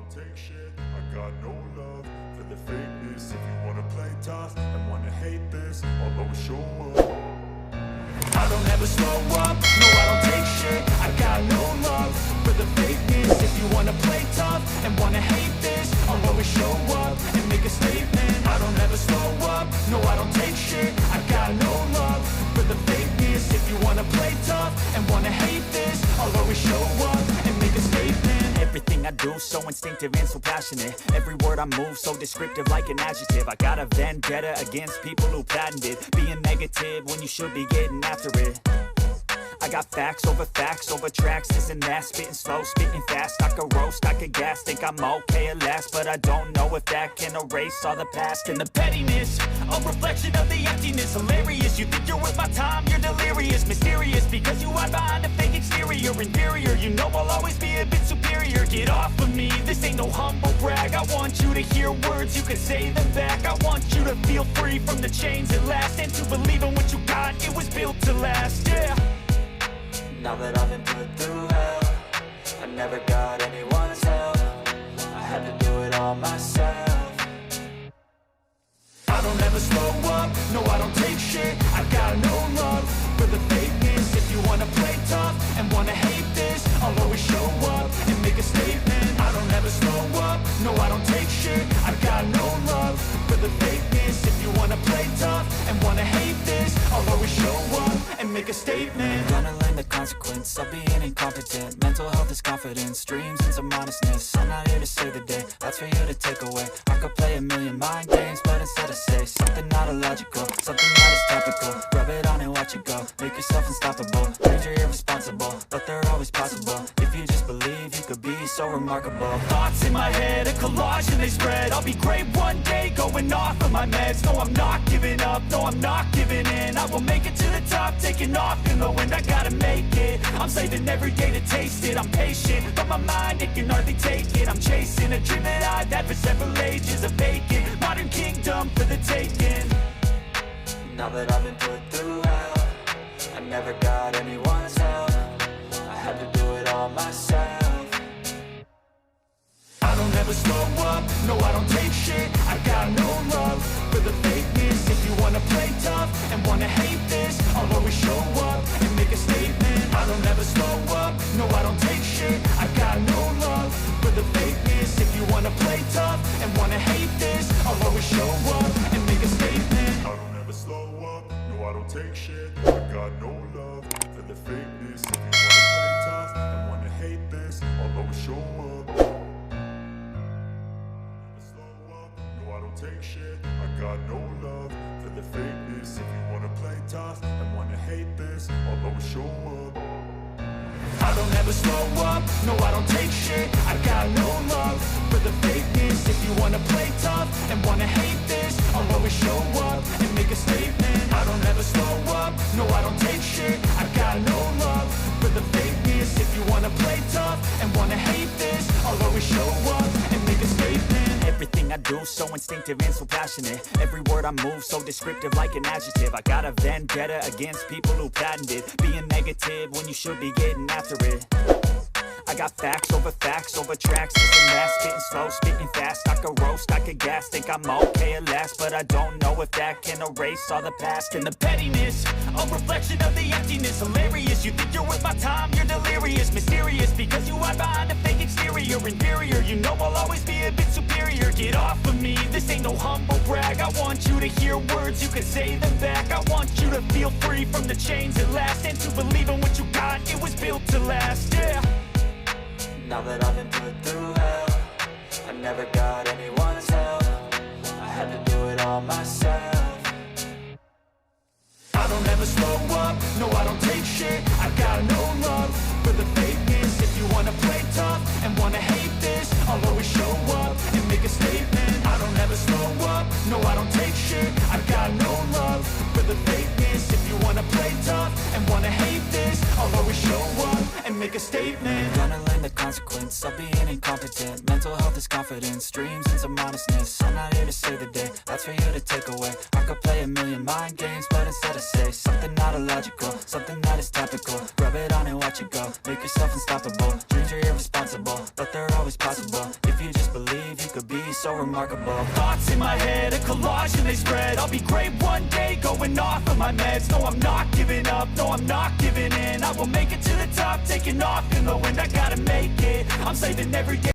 don't take shit. I got no love for the fakeness. If you wanna play tough and wanna hate this, I'll always show up. I don't ever slow up, no I don't take shit. I got no love for the fakeness. If you wanna play tough and wanna hate this, I'll always show up and make a statement. I don't ever slow up, no I don't take shit. I got no love for the fakeness. If you wanna play tough and wanna hate this, I'll always show up and make a statement. Everything I do so instinctive and so passionate. Every word I move so descriptive like an adjective. I got a vendetta against people who patented being negative when you should be getting after it. I got facts over tracks, this and that. Spitting slow, spitting fast. I could roast, I could gas. Think I'm okay at last, but I don't know if that can erase all the past. And the pettiness, a reflection of the emptiness. Hilarious, you think you're worth my time, you're delirious. Mysterious, because you hide behind a fake exterior. Inferior, you know I'll always be a bit superior. Get off of me, this ain't no humble brag. I want you to hear words, you can say them back. I want you to feel free from the chains at last, and to believe in what you got, it was built to last, yeah. Now that I've been put through hell, I never got anyone's help. I had to do it all myself. I don't ever slow up, no I don't take shit. I got no love for the fakeness. If you wanna play tough and wanna hate this, I'll always show up and make a statement. I don't ever slow up, no I don't take shit. I got no love for the fakeness. If you wanna play tough and wanna hate this, I'll always show up and make a statement. Gonna learn the consequence of being incompetent. Mental health is confidence, dreams and some honestness. I'm not here to save the day, that's for you to take away. I could play a million mind games, but instead I say something not illogical, something that is topical. Rub it on and watch it go, make yourself unstoppable. Dreams are irresponsible, but they're always possible. If you just believe, you could be so remarkable. Thoughts in my head, a collage and they spread. I'll be great one day, going off of my meds. No, I'm not giving up, no, I'm not giving in. I will make it to the top, taking off in the wind. I gotta make it, I'm saving every day to taste it. I'm patient, but my mind, it can hardly take it. I'm chasing a dream that I've had for several ages. A vacant, modern kingdom for the taking. Now that I've been put through hell, I never got anyone's help. I had to do it all myself. I don't ever slow up, no I don't take shit. I got no love for the fakeness. If you wanna play tough and wanna hate this, I'll always show up and make a statement. I don't ever slow up, no I don't take shit. I got no love for the fakeness. If you wanna play tough and wanna hate this, I'll always show up and make a statement. I don't ever slow up, no I don't take shit. I got no love for the fakeness. If you wanna play tough and wanna hate this, I'll always show up. I don't take shit, I got no love for the fakeness. If you wanna play tough and wanna hate this, I'll always show up. I don't ever slow up, no I don't take shit. I got no love for the fakeness. If you wanna play tough and wanna hate this, I'll always show up and make a statement. I don't ever slow up, no I don't take shit. I got no love for the fakeness. If you wanna play tough and wanna hate this, I'll always show up and make a statement. Everything I do so instinctive and so passionate. Every word I move so descriptive like an adjective. I got a vendetta against people who patented being negative when you should be getting after it. I got facts over tracks, this and that. Spitting slow, spitting fast. I could roast, I could gas. Think I'm okay at last, but I don't know if that can erase all the past. And the pettiness, a reflection of the emptiness. Hilarious, you think you're worth my time, you're delirious. Mysterious, because you hide behind a fake exterior. Inferior, you know I'll always be a bit superior. Get off of me, this ain't no humble brag. I want you to hear words, you can say them back. I want you to feel free from the chains at last, and to believe in what you got, it was built to last, yeah. Now that I've been put through hell, I never got anyone's help. I had to do it all myself. I don't ever slow up, no I don't take shit. I got no love for the fakeness. If you wanna play tough and wanna hate this, I'll always show up and make a statement. I don't ever slow up, no I don't take shit. I got no love for the fakeness. If you wanna play tough and wanna hate this, I'll always show up and make a statement. Gonna learn the consequence of being incompetent. Mental health is confidence, dreams and some honestness. I'm not here to save the day, that's for you to take away. I could play a million mind games, but instead I say something not illogical, something that is topical. Rub it on and watch it go, make yourself unstoppable. Dreams are irresponsible, but they're always possible. If you just believe, you could be so remarkable. Thoughts in my head, a collage and they spread. I'll be great one day, going off of my meds. No, I'm not giving up, no, I'm not giving in. I will make it to the top, taking off in the wind. I gotta make it, I'm saving every day.